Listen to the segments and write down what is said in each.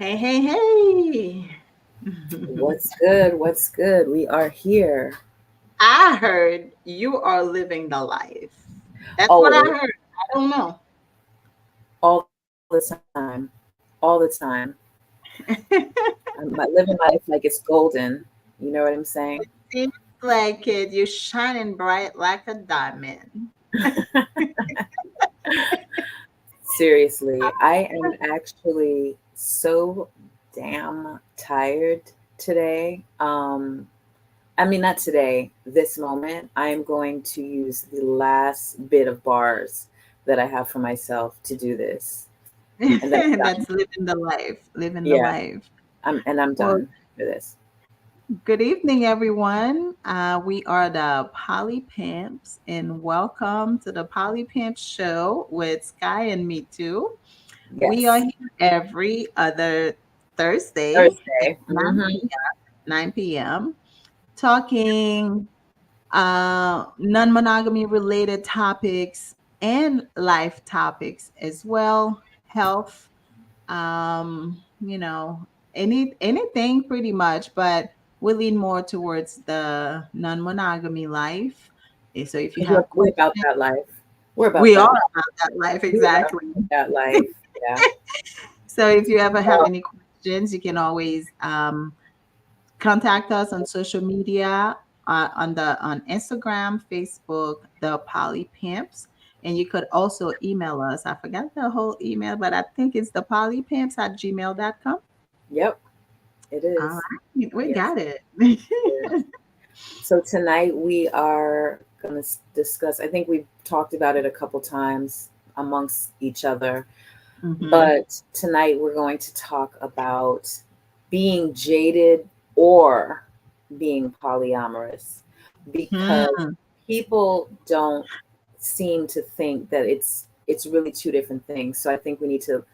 Hey, hey, hey. What's good? What's good? We are here. I heard you are living the life. That's what I Always, heard. I don't know. all the time, all the time. I'm living life like it's golden. You know what I'm saying? Seems like it. You're shining bright like a diamond. Seriously, I am actually so damn tired today. I mean, not today, this moment. I am going to use the last bit of bars that I have for myself to do this. And then I'm done. That's living the life. Living the Yeah, life. I'm Well, done for this. good evening, everyone. We are the Poly Pimps, and welcome to the Poly Pimps show with Sky and Me Too. We are Yes. here every other Thursday at Thursday. 9 p.m. talking non-monogamy related topics and life topics as well, health, you know, anything pretty much, but we lean more towards the non-monogamy life. So if you 'Cause have we're about questions, that life. We're about we are that life. about that life We are about exactly. that life. Yeah. So if you ever have Oh, any questions, you can always contact us on social media on Instagram, Facebook, the Poly Pimps. And you could also email us. I forgot the whole email, but I think it's the polypimps at gmail.com. yep, it All is. right, we Yes, got it. it is. So tonight we are going to discuss, I think we've talked about it a couple times amongst each other, Hmm. but tonight we're going to talk about being jaded or being polyamorous because Hmm. people don't seem to think that it's really two different things. So I think we need to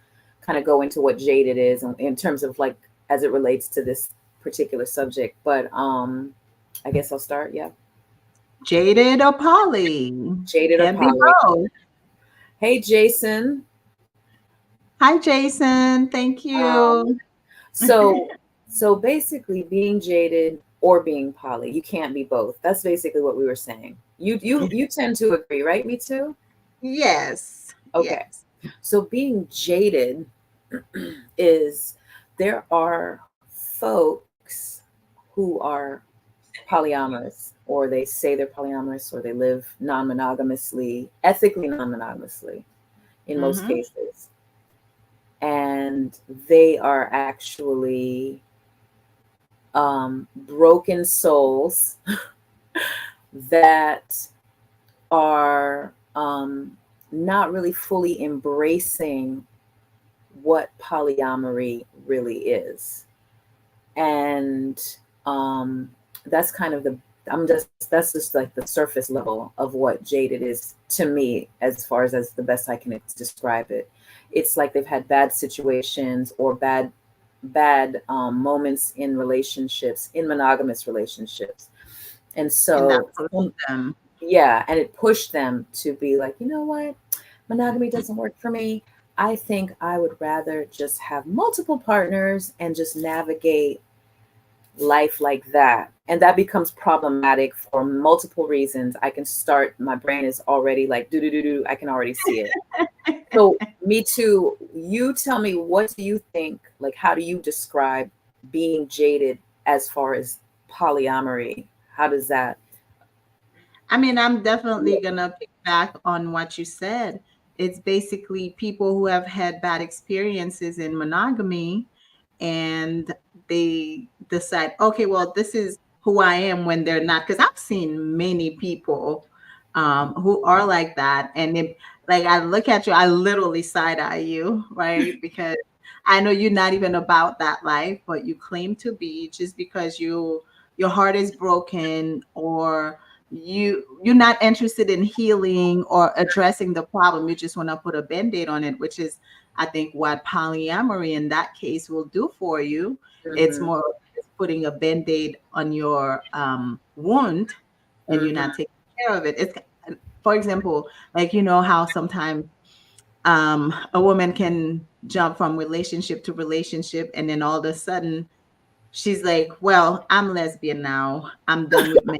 kind of go into what jaded is in terms of like as it relates to this particular subject. But I guess I'll start. Yeah. Jaded or poly? Jaded or Can be poly. both. Hey Jason. Hi, Jason. Thank Um you. so so basically being jaded or being poly. You can't be both. That's basically what we were saying. You tend to agree, right? Me too? Yes. Okay. Yes. So being jaded is there are folks who are polyamorous, or they say they're polyamorous, or they live non-monogamously, ethically non-monogamously in most Hmm. cases, and they are actually broken souls that are not really fully embracing what polyamory really is. And um, that's kind of the that's just like the surface level of what jaded is to me, as far as the best I can describe it. It's like they've had bad situations or bad moments in relationships, in monogamous relationships, and And that so pushed them. yeah, and it pushed them to be like, you know what, monogamy doesn't work for me. I think I would rather just have multiple partners and just navigate life like that. And that becomes problematic for multiple reasons. I can start, my brain is already like, do, do, do, do. I can already see it. So, me too. You tell me, what do you think? Like, how do you describe being jaded as far as polyamory? How does that I mean, I'm definitely look? gonna pick back on what you said. It's basically people who have had bad experiences in monogamy and they decide, okay, well, this is who I am when they're not. Because I've seen many people who are like that. And if, like, I look at you, I literally side eye you, right? Because I know you're not even about that life, but you claim to be just because your heart is broken or you're not interested in healing or addressing the problem. You just want to put a band-aid on it, which is I think what polyamory in that case will do for you. It's Mm-hmm. more it's putting a band-aid on your wound and you're Mm-hmm. not taking care of it. It's for example, like you know how sometimes A woman can jump from relationship to relationship, and then all of a sudden she's like, well, I'm lesbian now, I'm done with men.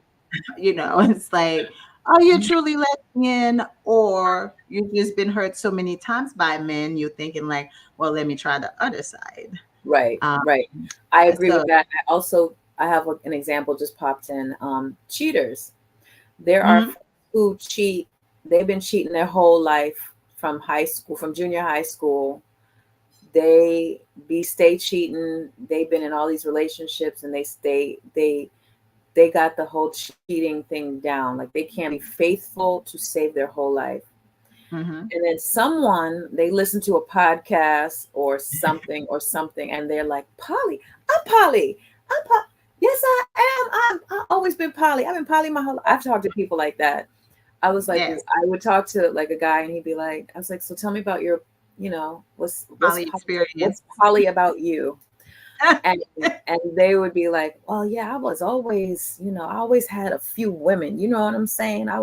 It's like, are you truly lesbian, or you've just been hurt so many times by men, you're thinking like, well, let me try the other side. Right, um right. I agree so with that. I have an example just popped in. Cheaters. There are mhm, folks who cheat. They've been cheating their whole life from high school, from junior high school. They stay cheating. They've been in all these relationships, and they got the whole cheating thing down. Like they can't be faithful to save their whole life. mhm. And then someone, they listen to a podcast or something, and they're like, Polly, I'm Polly. I'm Polly. Yes, I am. I've always been Polly. I've been Polly my whole life. I've talked to people like that. I was like, Yes, I would talk to like a guy, and he'd be like, I was like, so tell me about your, poly experience. What's Polly about you? And they would be like, well, yeah, I was always, I always had a few women. You know what I'm saying? I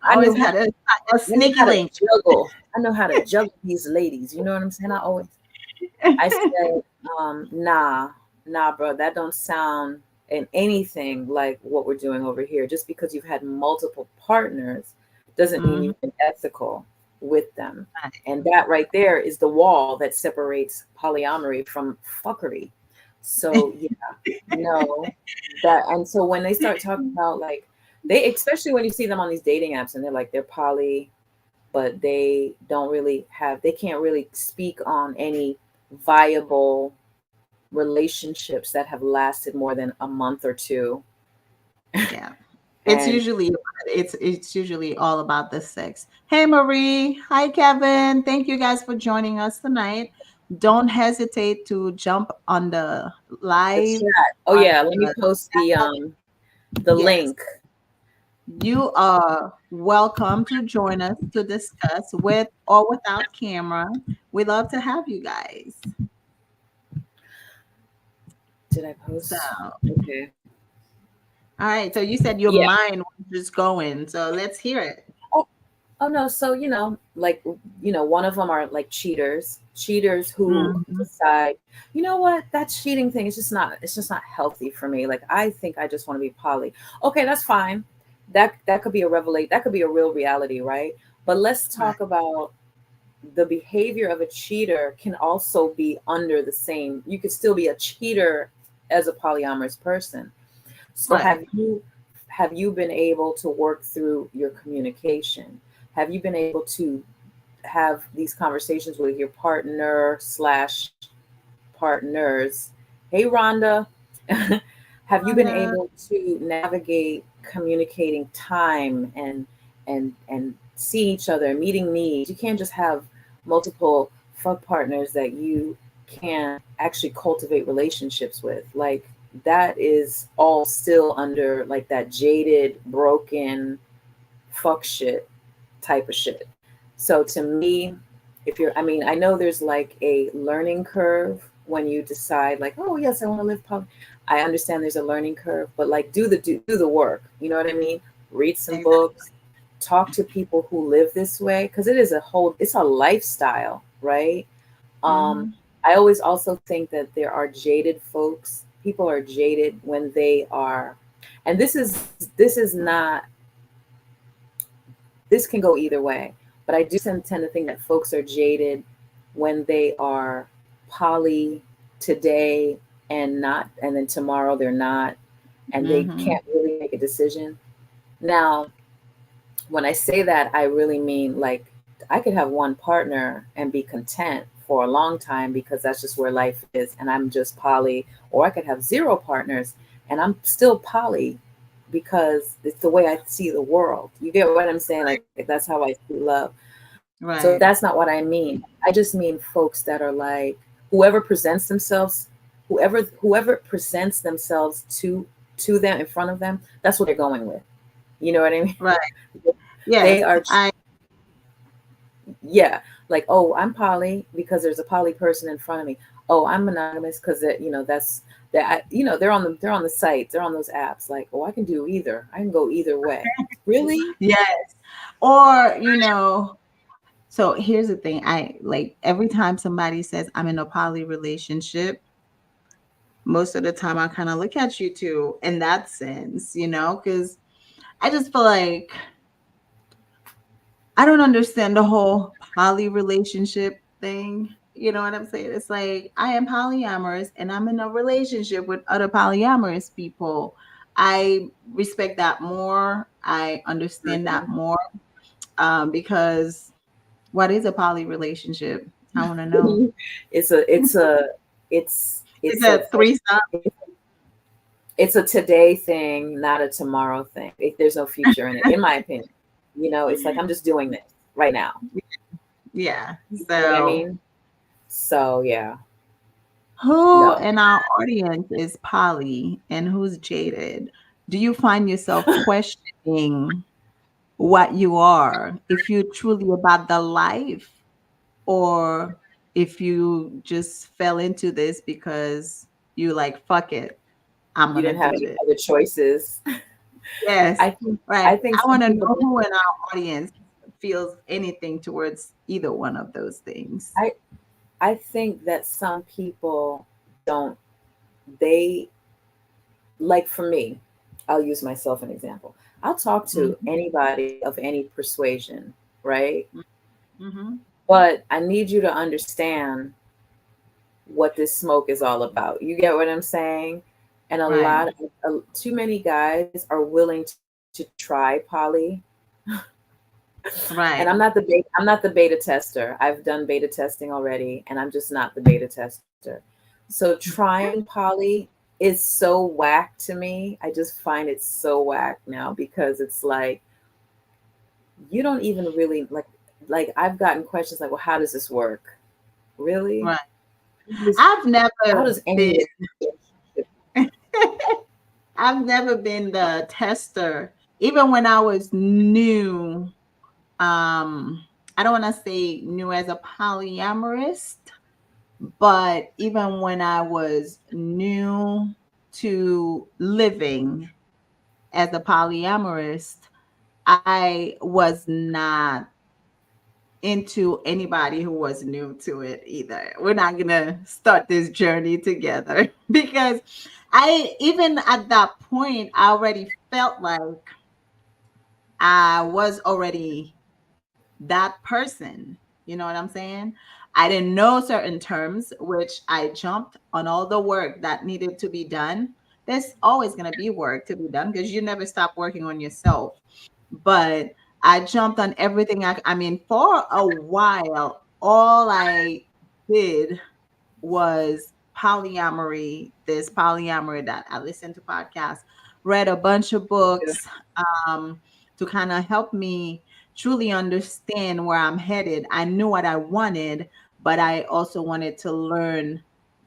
I knew always how had a I knew sneaky how to link. juggle. I know how to juggle these ladies. You know what I'm saying? I said, nah, bro, that don't sound in anything like what we're doing over here. Just because you've had multiple partners doesn't mean Mhm. you've been ethical with them. And that right there is the wall that separates polyamory from fuckery. So yeah, no, that and so when they start talking about like especially when you see them on these dating apps and they're like they're poly, but they can't really speak on any viable relationships that have lasted more than a month or two. Yeah. It's And usually it's usually all about the sex. Hey Marie, hi Kevin. Thank you guys for joining us tonight. Don't hesitate to jump on the the live chat. Oh on yeah, let me the post the yes. link. You are welcome to join us to discuss with or without camera. We love to have you guys. Did I So, post? Okay. all right. So you said your Yeah. mind was just going. So let's hear it. Oh, oh no. So like one of them are like cheaters who Mhm. decide, you know what, that cheating thing is it's just not healthy for me. Like I think I just want to be poly. Okay, that's fine. That could be a revelation. That could be a real reality, right? But let's Right. talk about the behavior of a cheater can also be under the same. You could still be a cheater as a polyamorous person. So Right. have you been able to work through your communication? Have you been able to have these conversations with your partner slash partners? Hey, Rhonda, have you been Uh, able to navigate communicating time and seeing each other, meeting needs? You can't just have multiple fuck partners that you can't actually cultivate relationships with. Like that is all still under like that jaded, broken fuck shit type of shit. So to me, I mean, I know there's like a learning curve when you decide, like, oh yes, I want to live public. I understand there's a learning curve, but like, do the work. You know what I mean? Read some exactly. books, talk to people who live this way, because it's a lifestyle, right? Um, Mhm. I always also think that there are jaded folks. People are jaded when they are, and this is not this can go either way. But I do tend to think that folks are jaded when they are poly today and then tomorrow they're not, and they Mhm. can't really make a decision. Now, when I say that, I really mean like I could have one partner and be content for a long time because that's just where life is, and I'm just poly, or I could have zero partners and I'm still poly because it's the way I see the world. You get what I'm saying? Like that's how I see love. So that's Right. not what I mean. I just mean folks that are like whoever presents themselves, whoever presents themselves to them in front of them, that's what they're going with. You know what I mean? Right. They Yes. are, I yeah, like, oh, I'm poly because there's a poly person in front of me. Oh, I'm monogamous because that's that they're on the sites, they're on those apps. Like, oh, I can do either. I can go either way. Really? yes. Or, So here's the thing. I like every time somebody says I'm in a poly relationship, most of the time I kind of look at you too in that sense, because I just feel like I don't understand the whole poly relationship thing. You know what I'm saying? It's like I am polyamorous and I'm in a relationship with other polyamorous people. I respect that more. I understand that more, because what is a poly relationship? I want to know. It's a it's a it's Is it's a that threesome? it's a today thing, not a tomorrow thing. There's no future in it, in my opinion. It's like I'm just doing this right now. Yeah. You know what I So, mean? So yeah, who no. in our audience is poly and who's jaded? Do you find yourself questioning what you are, if you're truly about the life, or if you just fell into this because you like, fuck it, I'm You gonna didn't have do any this. other choices. Yes, I think right. I think I some want to people know just who in our audience feels anything towards either one of those things. I I think that some people don't they like for me, I'll use myself an example. I'll talk to Mhm, anybody of any persuasion, right? mhm. But I need you to understand what this smoke is all about. You get what I'm saying? And Right, too many guys are willing to try poly, and right. I'm not the beta tester. I've done beta testing already, and I'm just not the beta tester. So trying poly is so whack to me. I just find it so whack now because it's like you don't even really like I've gotten questions like, well, how does this work? Really? Right. Just I've how never does any been relationship? I've never been the tester. Even when I was new, I don't want to say new as a polyamorist, but even when I was new to living as a polyamorist, I was not into anybody who was new to it either. We're not going to start this journey together because I, even at that point, I already felt like I was already that person. You know what I'm saying? I didn't know certain terms, which I jumped on all the work that needed to be done. There's always going to be work to be done because you never stop working on yourself. But I jumped on everything. I mean, for a while, all I did was polyamory, this polyamory that. I listened to podcasts, read a bunch of books, um, to kind of help me truly understand where I'm headed. I knew what I wanted, but I also wanted to learn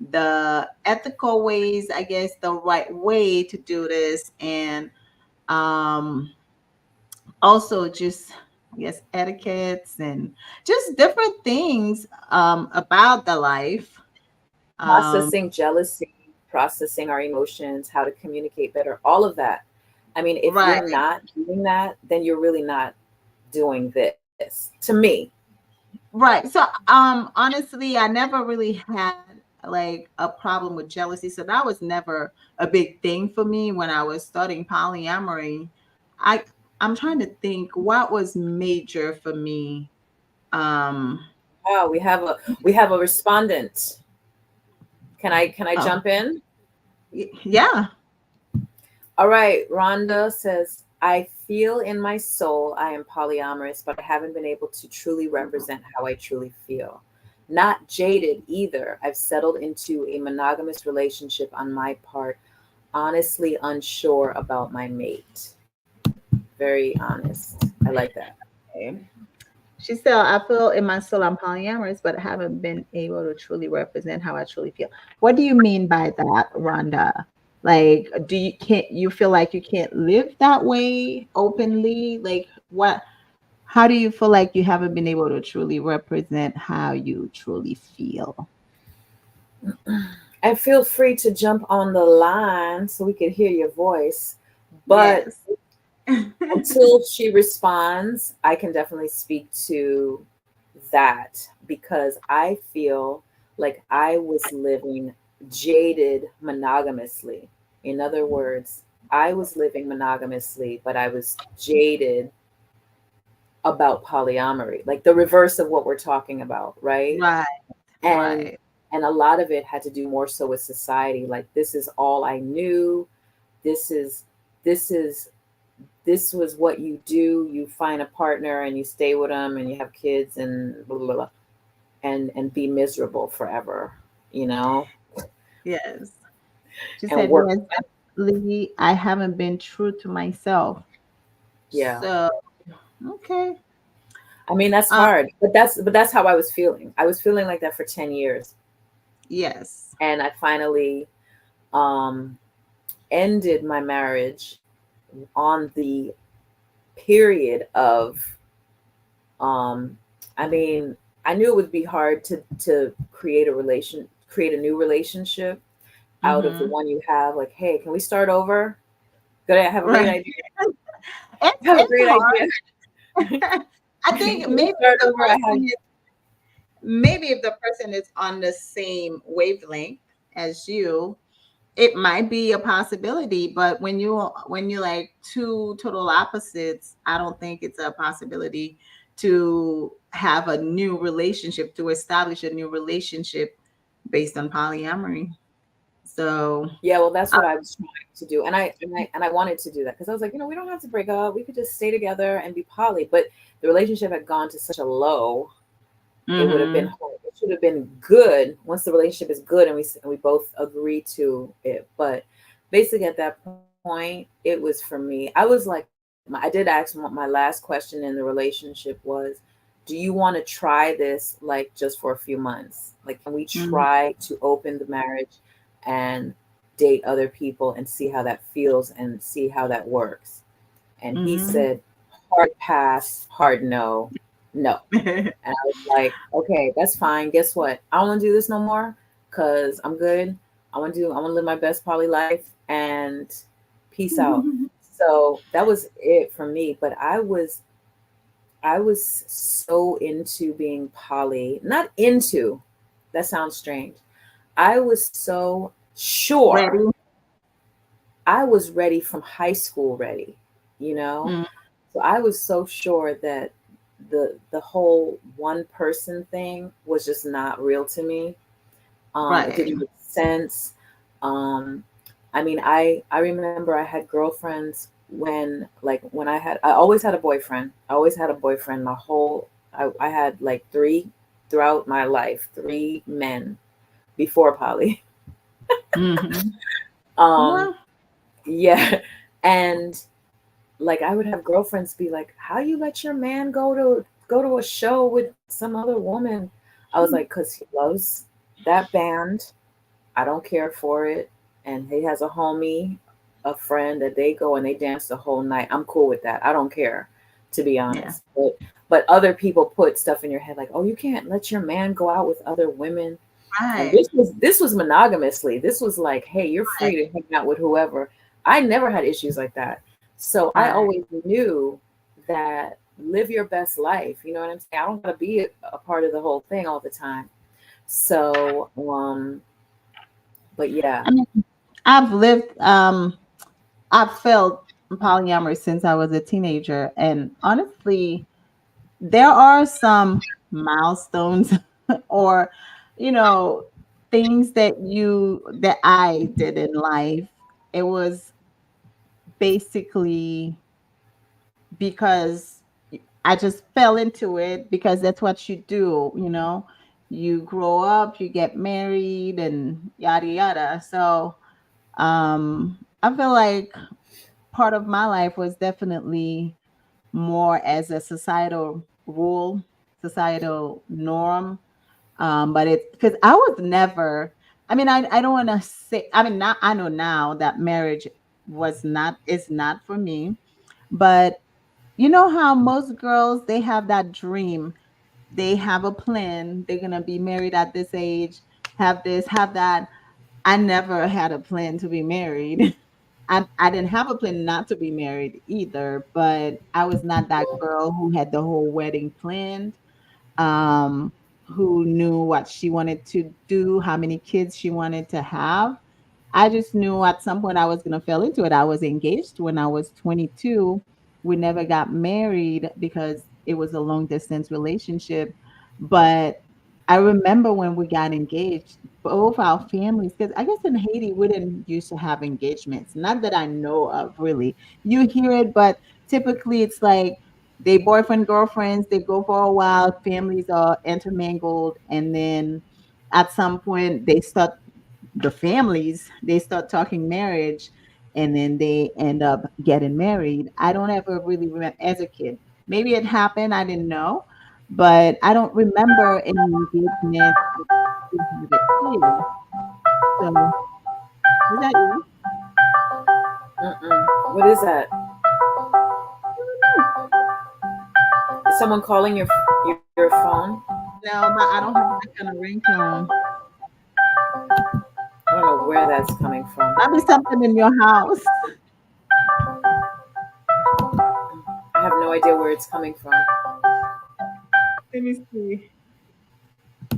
the ethical ways, I guess, the right way to do this, and um, also just, I guess, etiquettes and just different things about the life. Um, Processing jealousy, processing our emotions, how to communicate better, all of that. I mean, if right. you're not doing that, then you're really not doing this. To me, Right. So, honestly, I never really had like a problem with jealousy. So that was never a big thing for me when I was starting polyamory. I I'm trying to think what was major for me. Um, wow, we have a respondent. Can I oh, jump in? yeah. All right, Rhonda says, I feel in my soul I am polyamorous, but I haven't been able to truly represent how I truly feel. Not jaded either. I've settled into a monogamous relationship on my part, honestly unsure about my mate. Very honest. I like that. Okay. She said, I feel in my soul I'm polyamorous, but I haven't been able to truly represent how I truly feel. What do you mean by that, Rhonda? Like, do you can't you feel like you can't live that way openly? Like, what, how do you feel like you haven't been able to truly represent how you truly feel? And feel free to jump on the line so we can hear your voice. But Yes. until she responds, I can definitely speak to that because I feel like I was living jaded monogamously. In other words, I was living monogamously, but I was jaded about polyamory, like the reverse of what we're talking about, right? Right. And Right. and a lot of it had to do more so with society. Like this is all I knew. This is this is this was what you do. You find a partner and you stay with them and you have kids and blah blah blah, and be miserable forever, you know, Yes. She and said, work. yes, definitely. I haven't been true to myself. Yeah. So, okay. I mean that's Um, hard, but that's how I was feeling. I was feeling like that for 10 years. yes. And I finally um ended my marriage on the period of um I mean, I knew it would be hard to create a new relationship out of the Mm-hmm. one you have. Like, hey, can we start over? Good, I have a great Right. idea. I have a It's great idea. hard. I think Can we maybe start over? I have. if the person is on the same wavelength as you, it might be a possibility, but when you like two total opposites, I don't think it's a possibility to have a new relationship, to establish a new relationship based on polyamory. So, Yeah, well, that's uh, what I was trying to do, and I wanted to do that because I was like, we don't have to break up. We could just stay together and be poly. But the relationship had gone to such a low. It would have been mhm, hard. It should have been good once the relationship is good and we both agree to it. But basically, at that point, it was for me. I was like, I did ask my last question in the relationship was, do you want to try this like just for a few months? Like, can we mhm, try to open the marriage and date other people and see how that feels and see how that works? And he mhm. said, hard pass, hard no, no. And I was like, okay, that's fine. Guess what? I don't want to do this no more because I'm good. I want to live my best poly life and peace out. So that was it for me. But I was so into being poly, not into, that sounds strange. I was so sure. Ready? I was ready from high school ready, you know? Mm, So I was so sure that the whole one person thing was just not real to me. It right. didn't make sense. Um, I mean, I remember I had girlfriends when I always had a boyfriend. I always had a boyfriend. I had like three throughout my life, three men before poly. Mhm. Um, Well, yeah, and like I would have girlfriends be like, "How you let your man go to a show with some other woman?" I was like, "Cause he loves that band. I don't care for it, and he has a homie, a friend that they go and they dance the whole night. I'm cool with that. I don't care, to be yeah. honest." But other people put stuff in your head like, "Oh, you can't let your man go out with other women." And Right. this was monogamously. This was like, "Hey, you're Right. free to hang out with whoever." I never had issues like that. So I Right. always knew that live your best life. You know what I'm saying? I don't gotta be a part of the whole thing all the time. So, but yeah. I mean, I've felt polyamory since I was a teenager, and honestly, there are some milestones or, you know, things that I did in life. It was basically because I just fell into it because that's what you do, you know. You grow up, you get married and yada yada. So, I feel like part of my life was definitely more as a societal rule, societal norm. But it's because I was never, I mean, I don't want to say, I mean, now I know now that marriage is not for me, but you know how most girls, they have that dream, they have a plan, they're going to be married at this age, have this, have that. I never had a plan to be married. I didn't have a plan not to be married either, but I was not that girl who had the whole wedding planned. um, who knew what she wanted to do, how many kids she wanted to have. I just knew at some point I was going to fall into it. I was engaged when I was 22. We never got married because it was a long distance relationship. But I remember when we got engaged, both our families, because I guess in Haiti, we didn't used to have engagements. Not that I know of, really. You hear it, but typically it's like they boyfriend, girlfriends, they go for a while, families are intermingled, and then at some point the families they start talking marriage, and then they end up getting married. I don't ever really remember as a kid. Maybe it happened, I didn't know, but I don't remember any engagement. I didn't have it here. So was that you? Mm-mm. What is that? Is someone calling your phone? No, but I don't have that kind of ringtone. I don't know where that's coming from. Might be something in your house. I have no idea where it's coming from. Let me see.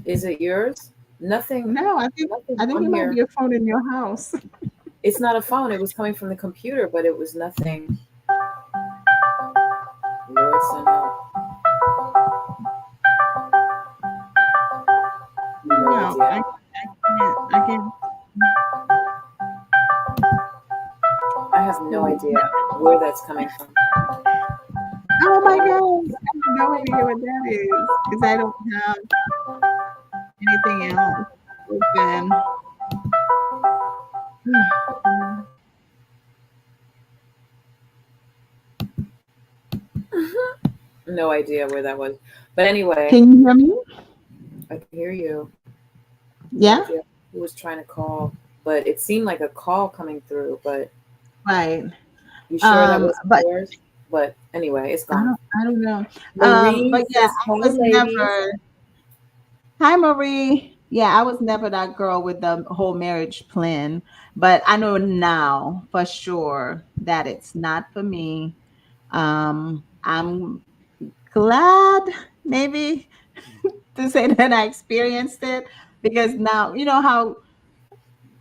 Is it yours? Nothing. No, I Nothing think on it might here. be a phone in your house. It's not a phone. It was coming from the computer, but it was nothing. Lord, send help. No No, idea. I can't. I have no idea where that's coming from. Oh my gosh, I have no idea what that is because I don't have anything else open. No idea where that was. But anyway, Can you hear me? I can hear you. No Yeah, idea who was trying to call, but it seemed like a call coming through. But right. you sure that wasn't But yours? But anyway, it's gone. I don't know. Marie But yeah, says, I "Hey, was ladies." never. Hi, Marie. Yeah, I was never that girl with the whole marriage plan, but I know now for sure that it's not for me. I'm glad maybe to say that I experienced it because now you know how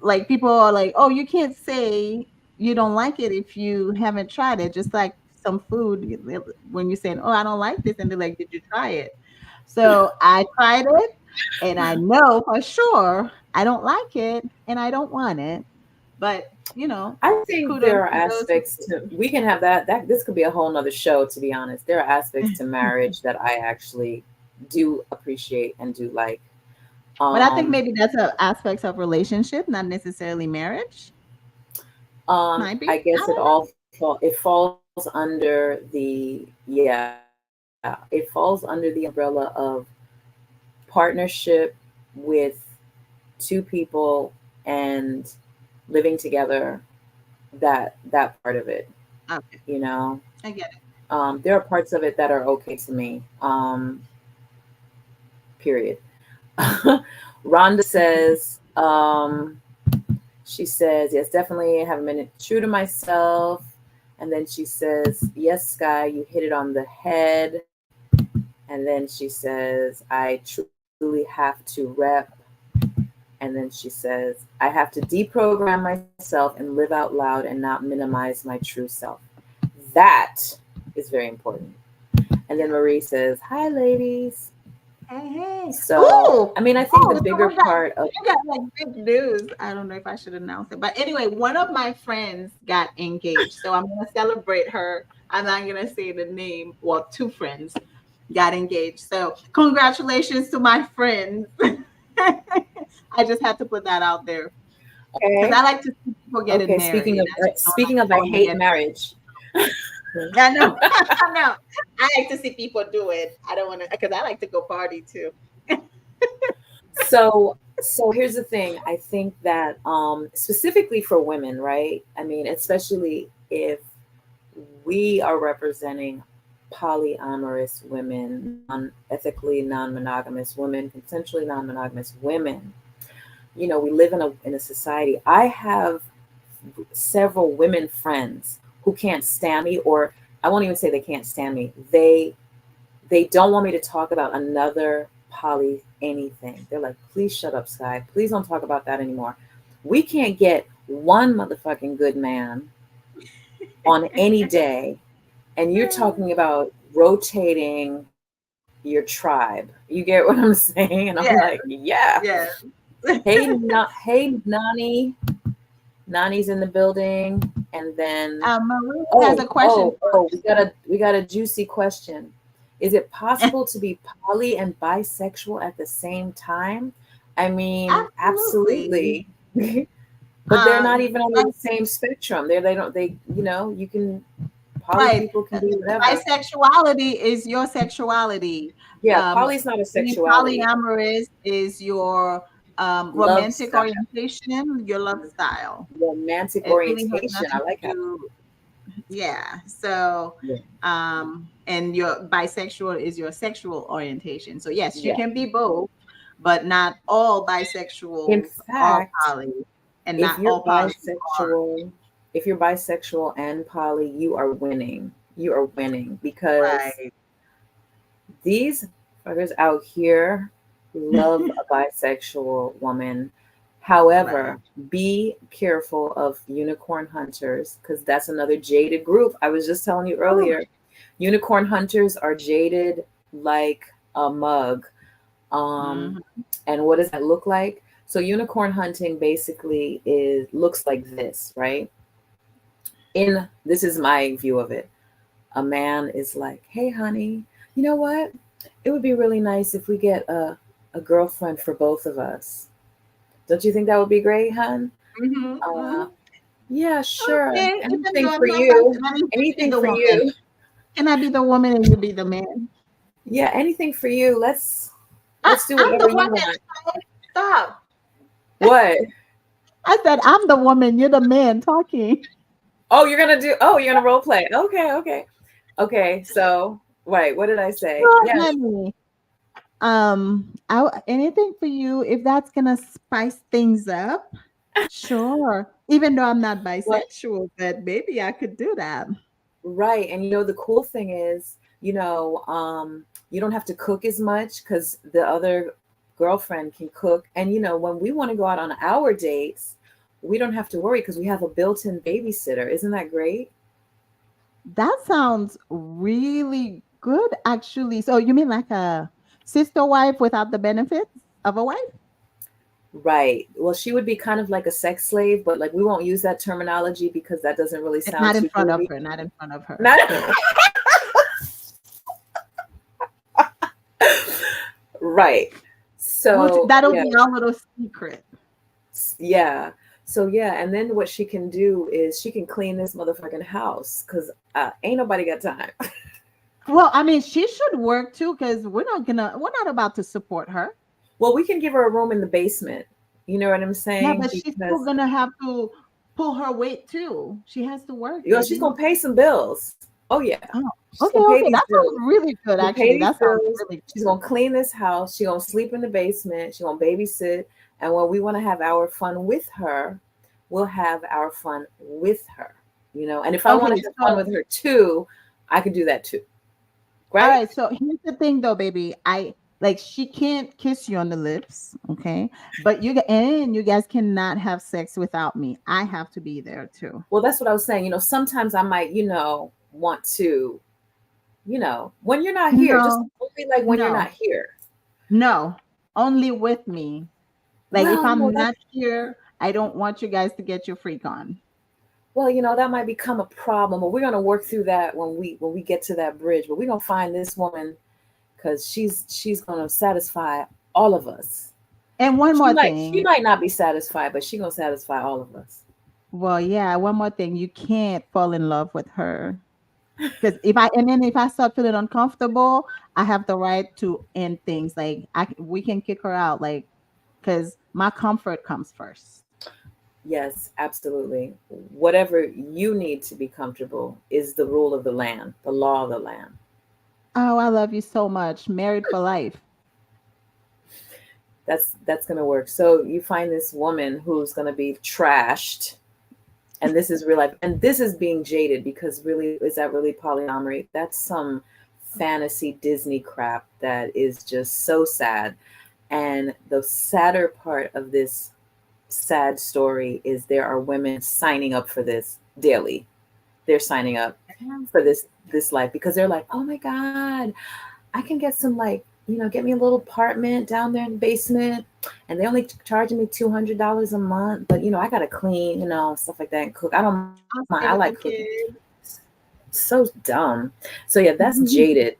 like people are like, oh, you can't say you don't like it if you haven't tried it. Just like some food, when you're saying, oh, I don't like this, and they're like, did you try it? So I tried it, and I know for sure I don't like it, and I don't want it. But I think kudos there are to those who aspects to we can have that this could be a whole nother show, to be honest. There are aspects to marriage that I actually do appreciate and do like. but I think Um maybe that's a aspects of relationship, not necessarily marriage. Might be. I I guess don't know. it falls under it falls under the umbrella of partnership with two people and living together, that part of it, Okay, you know. I get it. There are parts of it that are okay to me. Period. Rhonda says, she says, yes, definitely haven't been true to myself. And then she says, yes, Sky, you hit it on the head. And then she says, I truly have to rep. And then she says, I have to deprogram myself and live out loud and not minimize my true self. That is very important. And then Marie says, hi, ladies. Hey, hey. So, Ooh, I mean, I think the oh, bigger someone got part of, you got like big news. I don't know if I should announce it, but anyway, one of my friends got engaged, so I'm gonna celebrate her. I'm not gonna say the name. Well, two friends got engaged, so congratulations to my friends. I just had to put that out there because I okay, like to see people getting okay. married. I just don't like Speaking of, I going hate ahead. marriage. I know, I know. I like to see people do it. I don't want to because I like to go party too. So here's the thing. I think that specifically for women, right? I mean, especially if we are representing polyamorous women, ethically non-monogamous women, consensually non-monogamous women. You know, we live in a society. I have several women friends who can't stand me, or I won't even say they can't stand me. they don't want me to talk about another poly anything. They're like, please shut up, Sky. Please don't talk about that anymore. We can't get one motherfucking good man on any day. And you're talking about rotating your tribe. You get what I'm saying? And I'm Yeah, like, yeah. yeah. Hey, Nani. Nani's in the building. And then, Marie has oh, a question oh, for oh, you. we got a juicy question. Is it possible to be poly and bisexual at the same time? I mean, Absolutely. absolutely. But they're not even on But the same spectrum. They don't, you know, you can, poly right. people can be whatever. Bisexuality is your sexuality. Yeah, Um, poly's not a Being sexuality. polyamorous is your Love romantic style, orientation, your love style. romantic It really has orientation. I nothing like to how. do. Yeah. So, Yeah, and your bisexual is your sexual orientation. So yes, you yeah. can be both, but not all In bisexuals are fact, poly, and if not you're all poly are. bisexual, if you're bisexual and poly, you are winning. You are winning because Right. these fuckers out here love a bisexual woman. Right. However, be careful of unicorn hunters because that's another jaded group. I was just telling you Oh, earlier, unicorn hunters are jaded like a mug. mhm. And what does that look like? So unicorn hunting basically is looks like this, right? In this is my view of it. A man is like, "Hey, honey, you know what? It would be really nice if we get a girlfriend for both of us. Don't you think that would be great, hun? Mhm, Uh, mhm. yeah, sure. Okay, even though Anything I'm for not you. bisexual, let me be Anything the for woman. you. Can I be the woman and you be the man? Yeah, anything for you. Let's do I'm whatever the you woman. want. Stop. What? I said I'm the woman. You're the man talking. Oh, you're gonna role play. Okay, okay. Okay, so wait, what did I say? Sure, Yes, honey. Anything for you if that's gonna spice things up. Sure. Even though I'm not what bisexual, but maybe I could do that. right. And you know the cool thing is, you don't have to cook as much because the other girlfriend can cook. And when we want to go out on our dates, we don't have to worry because we have a built-in babysitter. Isn't that great? That sounds really good, actually. So you mean like a sister wife without the benefits of a wife? Right. Well, she would be kind of like a sex slave, but like we won't use that terminology because that doesn't really sound Not in too front of groovy. her. Not in front of her. Not So right. So that'll yeah, be our little secret. yeah. So yeah, and then what she can do is she can clean this motherfucking house because ain't nobody got time. Well, I mean, she should work too, because we're not about to support her. Well, we can give her a room in the basement. You know what I'm Yeah, saying? but she's still Because gonna have to pull her weight too. She has to work, she's baby. gonna pay some bills. Oh yeah, Oh, she's okay, gonna pay okay. these That sounds bills. really good, She's gonna pay actually. these That sounds bills. really She's good. gonna clean this house. She's gonna sleep in the basement. She's gonna babysit. And when we want to have our fun with her, we'll have our fun with her. And if I want Okay, to have fun so with her too, I can do that too. all Right? right, so here's the thing though, baby. I like she can't kiss you on the lips, okay? But you guys cannot have sex without me. I have to be there too. Well, that's what I was saying. Sometimes I might, want to, when you're not here, just No, only like when you're no, not here. no. Only with me. Like if Well, I'm not here, I don't want you guys to get your freak on. that might become a problem, but we're gonna work through that when we get to that bridge. But we're gonna find this woman because she's gonna satisfy all of us. And one She more might she thing. might not be satisfied, but she's gonna satisfy all of us. Well, yeah, one more thing. You can't fall in love with her. Because if I start feeling uncomfortable, I have the right to end things. Like we can kick her out. Like because my comfort comes first. Yes, absolutely. Whatever you need to be comfortable is the rule of the land, the law of the land. Oh, I love you so much. Married for life. That's gonna work. So you find this woman who's gonna be trashed, and this is real life, and this is being jaded because really, is that really polyamory? That's some fantasy Disney crap that is just so sad. And the sadder part of this sad story is there are women signing up for this daily. They're signing up Yeah. for this life because they're like, oh my God, I can get some like, get me a little apartment down there in the basement, and they only charging me $200 a month. But I gotta clean, stuff like that, and cook. I don't mind. I I'll like stay cooking. with the kid. So dumb. So yeah, that's jaded.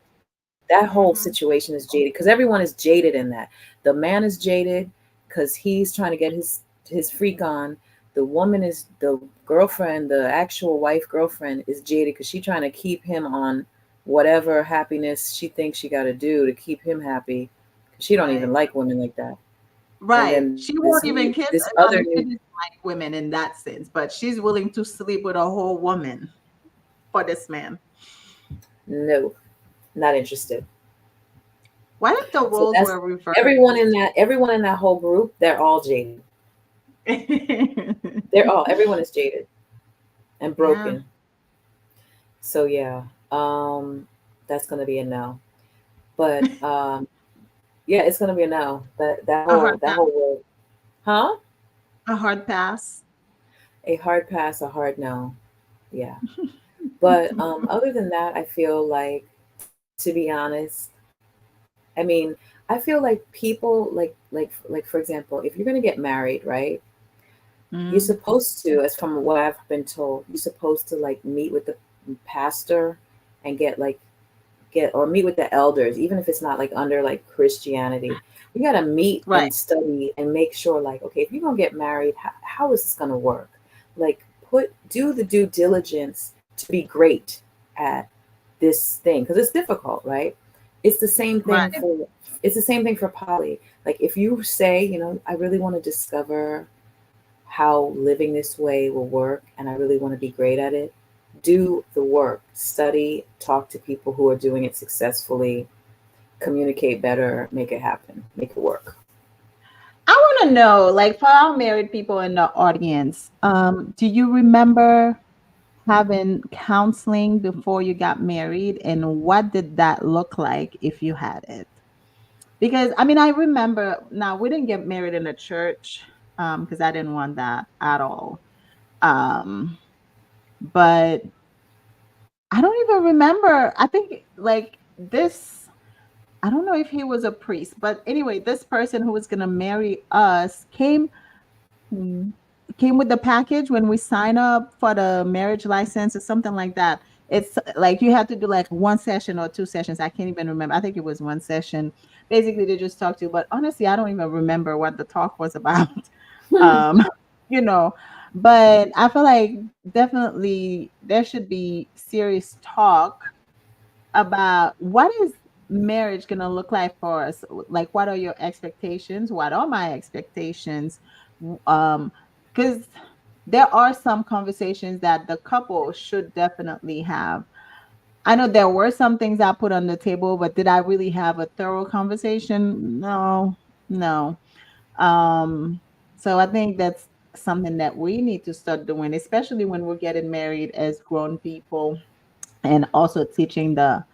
That whole Mhm. situation is jaded because everyone is jaded in that. The man is jaded because he's trying to get his freak on. The woman is the girlfriend, the actual wife girlfriend is jaded because she's trying to keep him on whatever happiness she thinks she got to do to keep him happy. She don't even Right. like women like that. And Right. then She won't even kiss this other she new, doesn't like women in that sense, but she's willing to sleep with a whole woman for this man. no, not interested. What if the So roles that's were reversed? everyone in that whole group. They're all jaded. Everyone is jaded and Yeah. broken. So yeah, that's gonna be a no. But yeah, it's gonna be a no. That A whole hard that pass. whole word, huh? A hard pass. A hard pass, a hard no. Yeah. But other than that, I feel like, to be honest, I mean, I feel like people like for example, if you're gonna get married, right? You're Mm. supposed to, as from what I've been told, you're supposed to like meet with the pastor and get or meet with the elders, even if it's not like under like Christianity. You got to meet Right. and study and make sure, like, okay, if you're gonna get married, how is this gonna work? Like, do the due diligence to be great at this thing because it's difficult, right? It's the same thing Right. for it's the same thing for poly. Like, if you say, I really want to discover how living this way will work and I really want to be great at it, do the work, study, talk to people who are doing it successfully, communicate better, make it happen, make it work. I want to know, like, for our married people in the audience, do you remember having counseling before you got married, and what did that look like if you had it? Because I mean, I remember now we didn't get married in a church because I didn't want that at all. Um, but I don't even remember. I think like this, I don't know if he was a priest, but anyway, this person who was going to marry us Mm. came with the package when we sign up for the marriage license or something like that. It's like you have to do like one session or two sessions. I can't even remember. I think it was one session. Basically, they just talk to you, but honestly, I don't even remember what the talk was about. Um, you know, but I feel like definitely there should be serious talk about what is marriage going to look like for us. Like, what are your expectations? What are my expectations? um because there are some conversations that the couple should definitely have. I know there were some things I put on the table, but did I really have a thorough conversation? No, no. So I think that's something that we need to start doing, especially when we're getting married as grown people, and also teaching the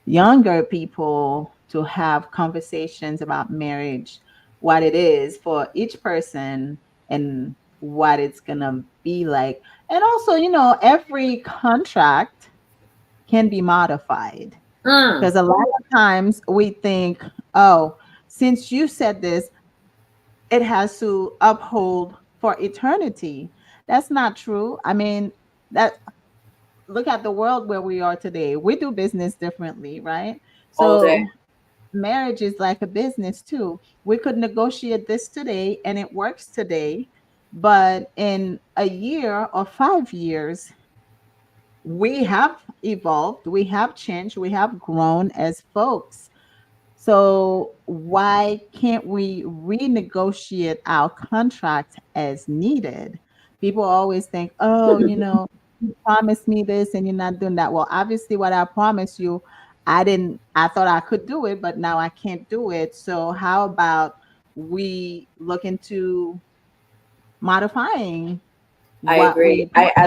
younger people to have conversations about marriage, what it is for each person, and what it's going to be like. And also, every contract can be modified Mm, because a lot of times we think, oh, since you said this, it has to uphold for eternity. That's not true. I mean, that look at the world where we are today. We do business differently, right? all day. So marriage is like a business too. We could negotiate this today and it works today, but in a year or 5 years, we have evolved, we have changed, we have grown as folks. So why can't we renegotiate our contract as needed? People always think, oh, you promised me this and you're not doing that. Well, obviously, what I promised you, I thought I could do it, but now I can't do it. So how about we look into modifying I what agree. we promised?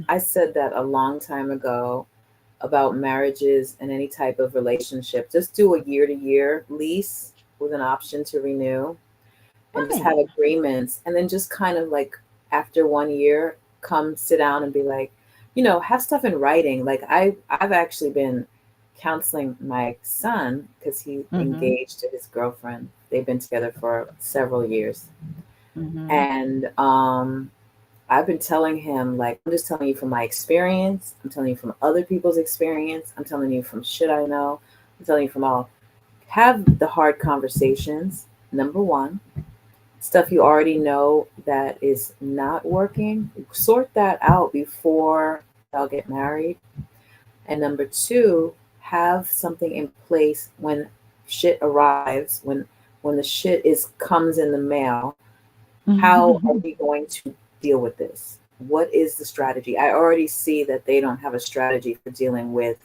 I said that a long time ago. about marriages and any type of relationship, just do a year to year lease with an option to renew, and just Right. have agreements, and then just kind of like after 1 year come sit down and be like, have stuff in writing. Like I've actually been counseling my son because he's Mm-hmm. engaged to his girlfriend. They've been together for several years. Mm-hmm. And I've been telling him, like, I'm just telling you from my experience, I'm telling you from other people's experience, I'm telling you from shit I know, I'm telling you from all, have the hard conversations. Number one, stuff you already know that is not working, sort that out before y'all get married. And number two, have something in place when shit arrives, when the shit is comes in the mail. How are Mm-hmm. we going to deal with this? What is the strategy? I already see that they don't have a strategy for dealing with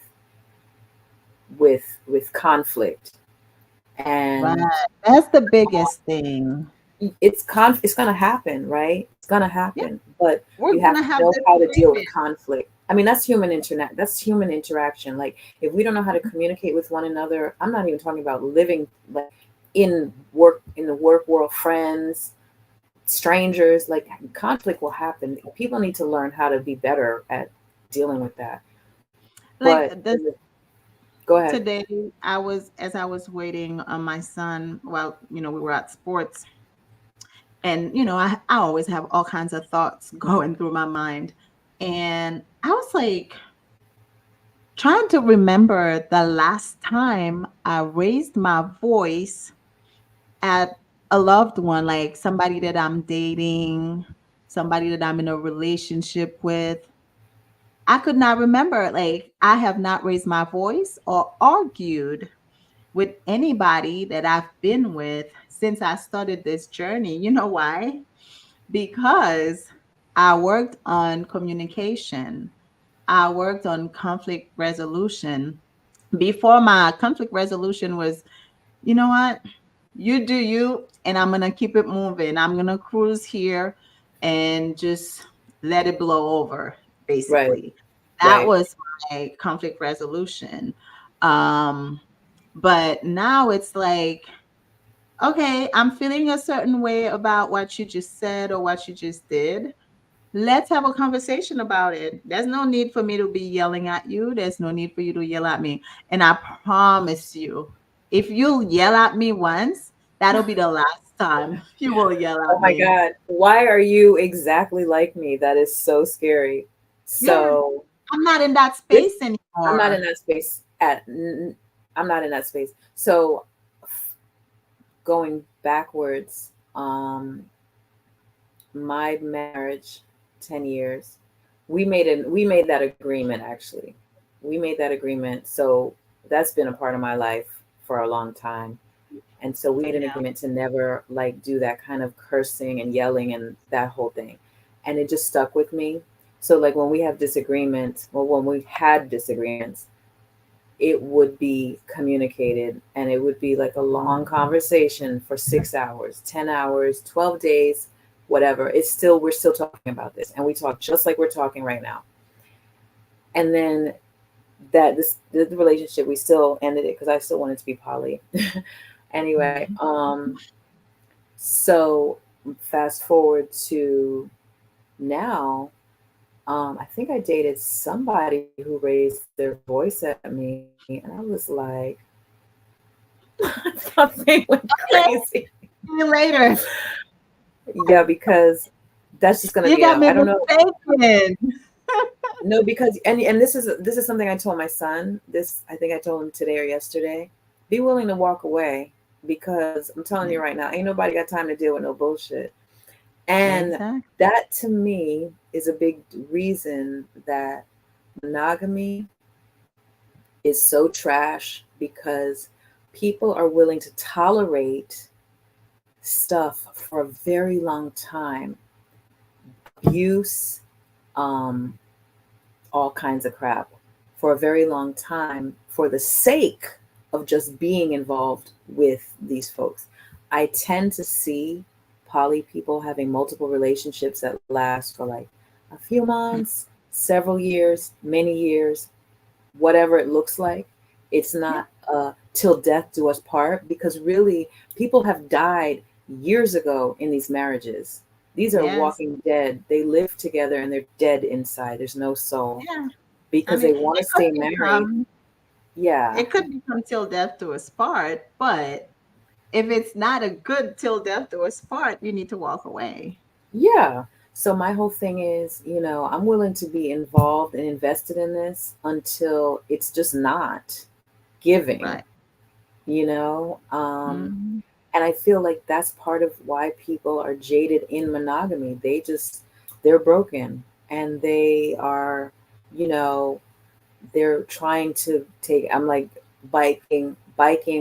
conflict. Right. And That's the biggest thing. it's gonna happen, right? It's gonna Yeah, happen. But we're you have gonna to have know how to deal with disagreement. conflict. I mean, that's human internet. That's human interaction. Like, if we don't know how to communicate with one another, I'm not even talking about living like in the work world, friends, strangers. Like, conflict will happen. People need to learn how to be better at dealing with that. But Like this go ahead. today, as I was waiting on my son, well, we were at sports, and I always have all kinds of thoughts going through my mind. And I was like trying to remember the last time I raised my voice at a loved one, like somebody that I'm dating, somebody that I'm in a relationship with. I could not remember. Like, I have not raised my voice or argued with anybody that I've been with since I started this journey. You know why? Because I worked on communication, I worked on conflict resolution. Before, my conflict resolution was, you know what? You do you, and I'm going to keep it moving. I'm going to cruise here and just let it blow over, Right, basically. That right. was my conflict resolution. Um, but now it's like, okay, I'm feeling a certain way about what you just said or what you just did. Let's have a conversation about it. There's no need for me to be yelling at you. There's no need for you to yell at me. And I promise you, if you yell at me once, that'll be the last time you will yell Oh at my me. God. Why are you exactly like me? That is so scary. Yeah, So I'm not in that this, space I'm not in anymore. that space I'm not in that space. So going backwards, my marriage, 10 years, we made that agreement actually. We made that agreement. So that's been a part of my life for a long time. And so we made an Yeah. agreement to never like do that kind of cursing and yelling and that whole thing. And it just stuck with me. So like when we have disagreements, or when we had disagreements, it would be communicated, and it would be like a long conversation for 6 hours, 10 hours, 12 days, whatever. It's still, we're still talking about this, and we talk just like we're talking right now. And then the relationship, we still ended it because I still wanted to be poly. Anyway, Mhm. so fast forward to now, I think I dated somebody who raised their voice at me, and I was like, something went Okay. crazy. See you later. Yeah, because that's just gonna You be a got no. me I don't know. mistaken. No, because and this is something I told my son. This, I think I told him today or yesterday. Be willing to walk away, because I'm telling Yeah, you right now, ain't nobody got time to deal with no bullshit. And exactly. that to me is a big reason that monogamy is so trash, because people are willing to tolerate stuff for a very long time, abuse, um, all kinds of crap for a very long time for the sake of just being involved with these folks. I tend to see poly people having multiple relationships that last for like a few months, several years, many years. whatever it looks like. It's Yeah. not till death do us part, because really people have died years ago in these marriages. These are Yes. walking dead. They live together and they're dead inside. There's no soul Yeah. I because mean, they want to stay married. Yeah. it could become till death do us part, but if it's not a good till death do us part, you need to walk away. Yeah. So my whole thing is, I'm willing to be involved and invested in this until it's just not giving, Right. you know? Hmm. And I feel like that's part of why people are jaded in monogamy. They're broken, and they are, you know, they're trying to take, I'm like biking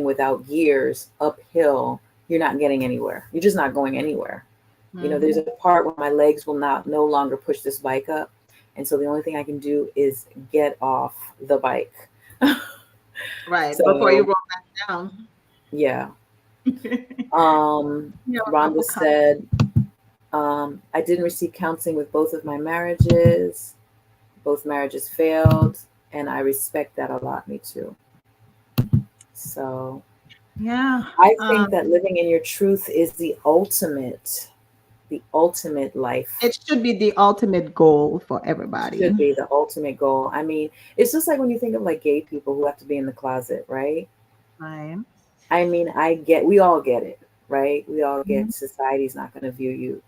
without gears uphill. You're not getting anywhere. You're just not going anywhere. There's a Hmm. part where my legs will not no longer push this bike up. And so the only thing I can do is get off the bike. Right. Before you So roll back down. yeah. You're Rhonda avocado. said, I didn't receive counseling with both of my marriages. Both marriages failed, and I respect that a lot. Me too. So Yeah. I think Um, that living in your truth is the ultimate life. it should be the ultimate goal for everybody. Should be the ultimate goal. I mean, it's just like when you think of like gay people who have to be in the closet, right? Right. I mean, we all get it, right? We all Mhm. get society's not going to view you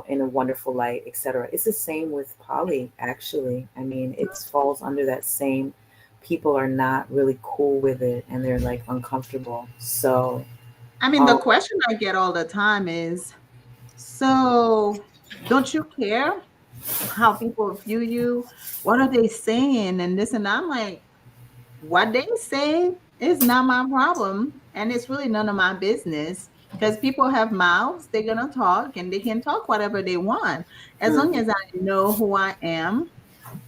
in a wonderful light, etc. It's the same with poly, actually. I mean, it falls under that same. People are not really cool with it, and they're like uncomfortable. So, I mean, the um, question I get all the time is, so don't you care how people view you? What are they saying? And this and that. I'm like, what they say is not my problem. And it's really none of my business because people have mouths, they're going to talk and they can talk whatever they want. As long mhm. as I know who I am,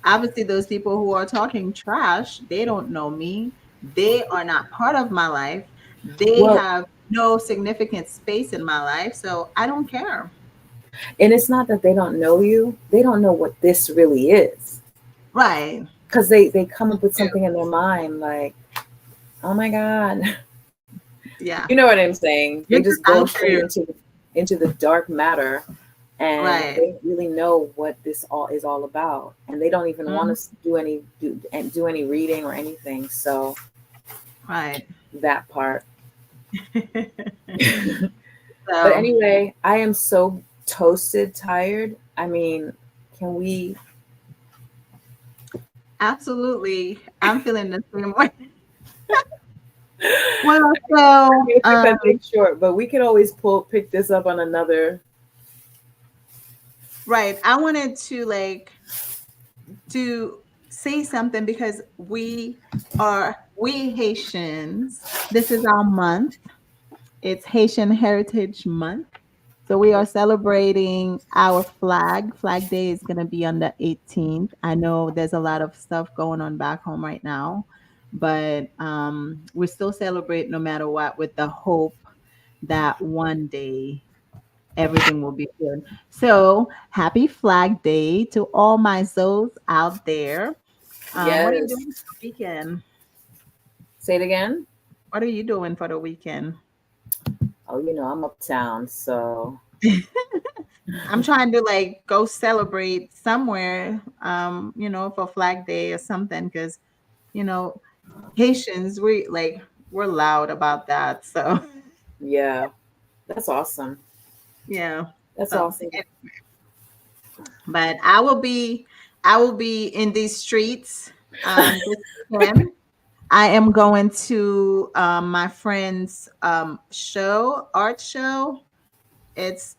obviously, those people who are talking trash, they don't know me. They are not part of my life. They Well, have no significant space in my life. So I don't care. and it's not that they don't know you; they don't know what this really is, Right. because they come up with something in their mind like, "Oh my God," you Yeah. know what I'm saying? They You're just just go out straight there. into the dark matter, and Right. they don't really know what this all is all about, and they don't even want Mhm. to do any reading or anything. So Right. that part. But So anyway, I am so toasted, tired. I mean, can we? absolutely. I'm feeling the same way. Well, so We have to cut things short, but we could always pick this up on another. right. I wanted to to say something because we Haitians, this is our month. It's Haitian Heritage Month. So we are celebrating our flag. Flag Day is going to be on the 18th. I know there's a lot of stuff going on back home right now, but we still celebrate no matter what with the hope that one day everything will be good. So happy Flag Day to all my Zoes out there. What are you Yes. doing for the weekend? Say it again. What are you doing for the weekend? Oh, I'm uptown, so I'm trying to go celebrate somewhere, for Flag Day or something, because you know, Haitians, we're loud about that. So yeah, that's awesome. yeah. That's So awesome. but I will be in these streets this weekend. I am going to my friend's art show. It's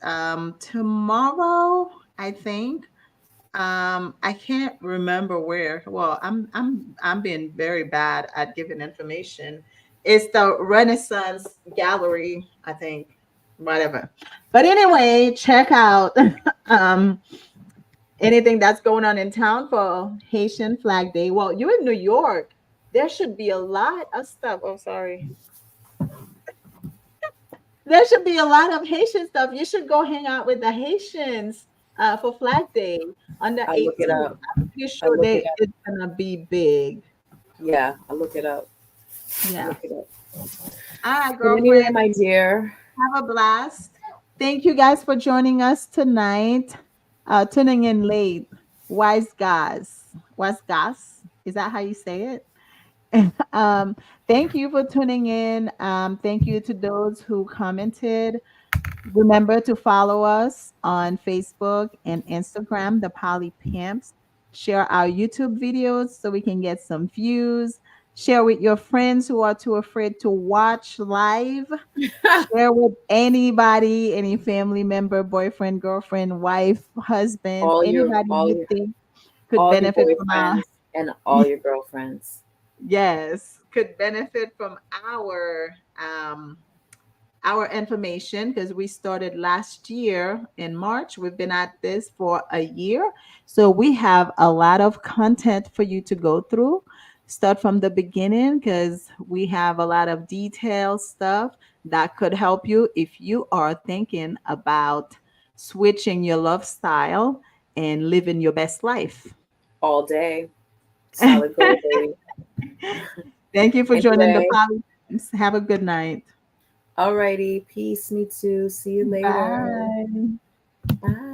tomorrow, I think. I can't remember where. Well, I'm being very bad at giving information. It's the Renaissance Gallery, I think. Whatever. But anyway, check out um anything that's going on in town for Haitian Flag Day. Well, you're in New York. There should be a lot of stuff. Oh, sorry. There should be a lot of Haitian stuff. You should go hang out with the Haitians for Flag Day on the I look it 18th. up. I'm pretty I sure look it up. it's gonna be big. Yeah, I'll look it up. I'll Yeah. look it up. All right, But anyway, girlfriend. my dear, Have a blast. Thank you guys for joining us tonight. Tuning in late. Wise guys. Wise guys. Is that how you say it? Thank you for tuning in. Thank you to those who commented. Remember to follow us on Facebook and Instagram, the Poly Pimps. Share our YouTube videos so we can get some views. Share with your friends who are too afraid to watch live. Share with anybody, any family member, boyfriend, girlfriend, wife, husband, all your anybody all you your think could all your benefit from our boyfriends and all your girlfriends. yes, could benefit from our information because we started last year in March. We've been at this for a year. So we have a lot of content for you to go through. Start from the beginning because we have a lot of detailed stuff that could help you if you are thinking about switching your love style and living your best life. All day. Solid gold, baby. Thank you for joining the Anyway, podcast. Have a good night. alrighty. Peace, me too. See you later. Bye. Bye.